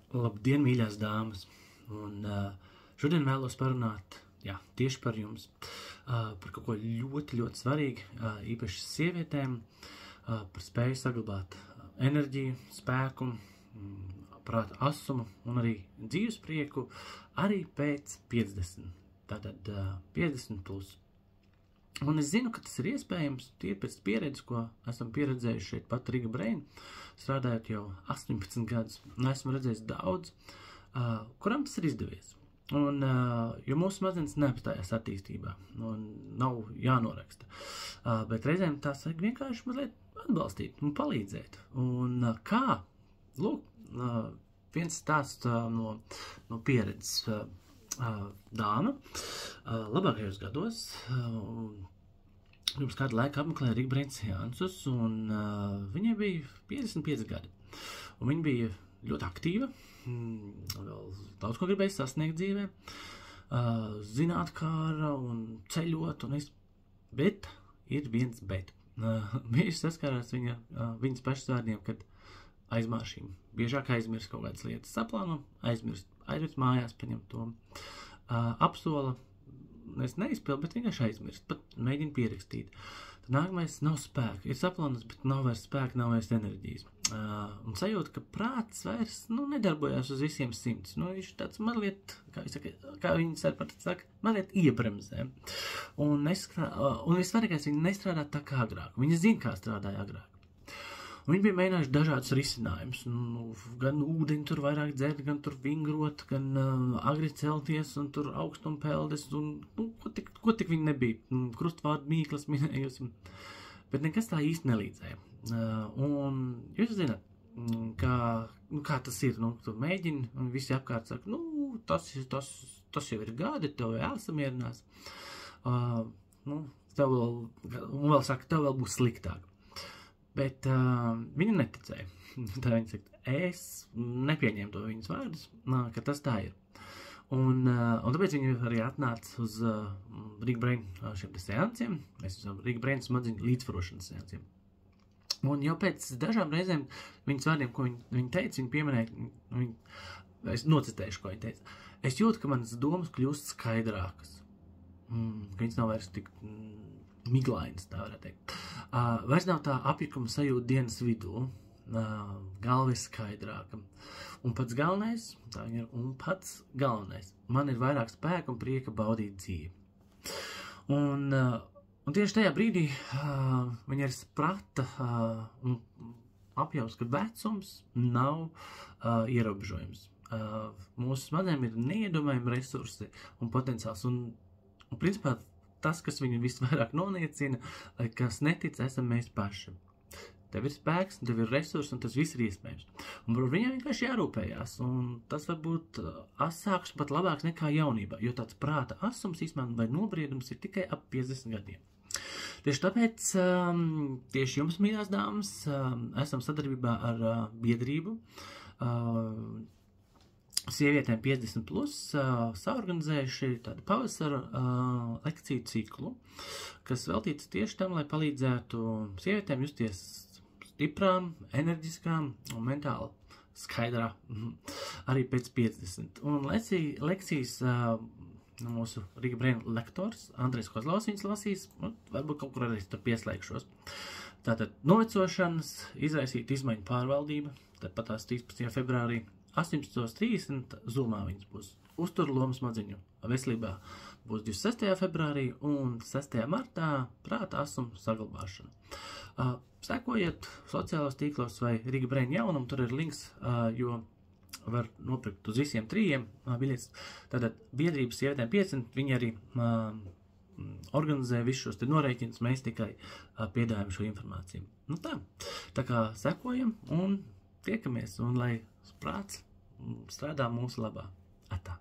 Labdien, mīļās dāmas! Un šodien vēlos parunāt tieši par jums, par kaut ko ļoti, ļoti svarīgu, īpaši sievietēm, par spēju saglabāt enerģiju, spēku, prāta asumu un arī dzīves prieku arī pēc 50. Tātad 50 plus. Un es zinu, ka tas ir iespējams, tie pēc pieredzes, ko esam pieredzējuši šeit pat Riga Brain, strādājot jau 18 gadus, un esmu redzējis daudz, kuram tas ir izdevies. Un, jo mūsu smadzenes neapstājās attīstībā, un nav jānoraksta. Bet reizēm tās vajag vienkārši mazliet atbalstīt un palīdzēt. Un kā? Lūk, viens stāsts no pieredzes. Dāma labākajos gados pirms kādu laiku apmeklēja Riga Brain seansus, un viņai bija 55 gadi. Un viņa bija ļoti aktīva, vēl daudz ko gribēja sasniegt dzīvē, zinātkāra un ceļot, bet ir viens bet. Bieži saskārās viņas pašas vārdiem, kad aizmāršīm. Biežāk aizmirst kaut kādas lietas, saplāno, aizmirst mājās, paņem to, apsola, es neizpildu, bet vienkārši aizmirst, pat mēģinu pierakstīt. Tad nākamais nav spēka, ir saplānos, bet nav vairs spēka, nav vairs enerģijas. Un sajūta, ka prāts vairs nedarbojās uz visiem 100. Viņš tāds mazliet, kā viņi saka, mazliet iebremzē. Un vissvarīgais, viņi nestrādā tā kā agrāk. Viņi zina, kā strādāja agrāk. Viņi bija mēģinājuši dažādus risinājumus, gan ūdeņu tur vairāk dzert, gan tur vingrot, gan agri celties, un tur augstumpeldes, un ko tik viņi nebija, krustvārdu mīklas minējusi, bet nekas tā īsti nelīdzēja. Un jūs zināt, kā tas ir, tu mēģini, un visi apkārt saka, tas jau ir gadi, tev jāsamierinās, un vēl saka, tev vēl būs sliktāk. Bet viņa neticēja. Tā viņa saka, es nepieņēmu to viņas vārdus, ka tas tā ir. Un tāpēc viņa arī atnāca uz Riga Brain šiem seansiem, Riga Brain smadziņu līdzsvarošanas seansiem. Un jau pēc dažām reizēm viņas vārdiem, ko viņa teica, viņa pieminēja, es nocitēšu, ko viņa teica. Es jūtu, ka manas domas kļūst skaidrākas. Ka viņas nav vairs tik miglainas, tā varētu teikt. Vairs nav tā apjukuma sajūta dienas vidū, galva ir skaidrāka. Un pats galvenais, man ir vairāk spēka un prieka baudīt dzīvi. Un tieši tajā brīdī viņa ir sprata un apjaus, ka vecums nav ierobežojums. Mūsu smadzenēm ir neiedomājami resursi un potenciāls, un principā tas, kas viņu visvairāk noniecina, kas netic, esam mēs paši. Tev ir spēks, tev ir resursi, un tas viss ir iespējams. Un par viņiem vienkārši jārūpējās, un tas var būt asāks, pat labāks nekā jaunībā, jo tāds prāta asums īstenībā vai nobriedums ir tikai ap 50 gadiem. Tieši tāpēc, tieši jums, mīļās dāmas, esam sadarbībā ar biedrību, sievietēm 50 plus saorganizējuši tādu pavasara lekciju ciklu, kas veltīts tieši tam, lai palīdzētu sievietēm justies stiprām, enerģiskām un mentāli skaidrā arī pēc 50. Un lekcijas mūsu Riga Brain lektors Andrejs Kozlovs viņas lasīs, varbūt kaut kur arī tur pieslēgšos. Tātad novecošanas, izraisīt izmaiņu pārvaldība, tāpat tās 13. februārī 18:30 Zoomā viņas būs. Uzturloma smadziņu veselībā būs 26. februārī un 6. martā prāta asuma saglabāšana. Sekojiet sociālos tīklos vai Riga Brain jaunumu, tur ir links, jo var nopirkt uz visiem 3 biļetes. Tātad biedrības sievietēm 50, viņi arī organizē visus šos norēķinus, mēs tikai piedāvājam šo informāciju. Tā kā sekojam un tiekamies, un lai prāts strādā mūsu labā. Atā.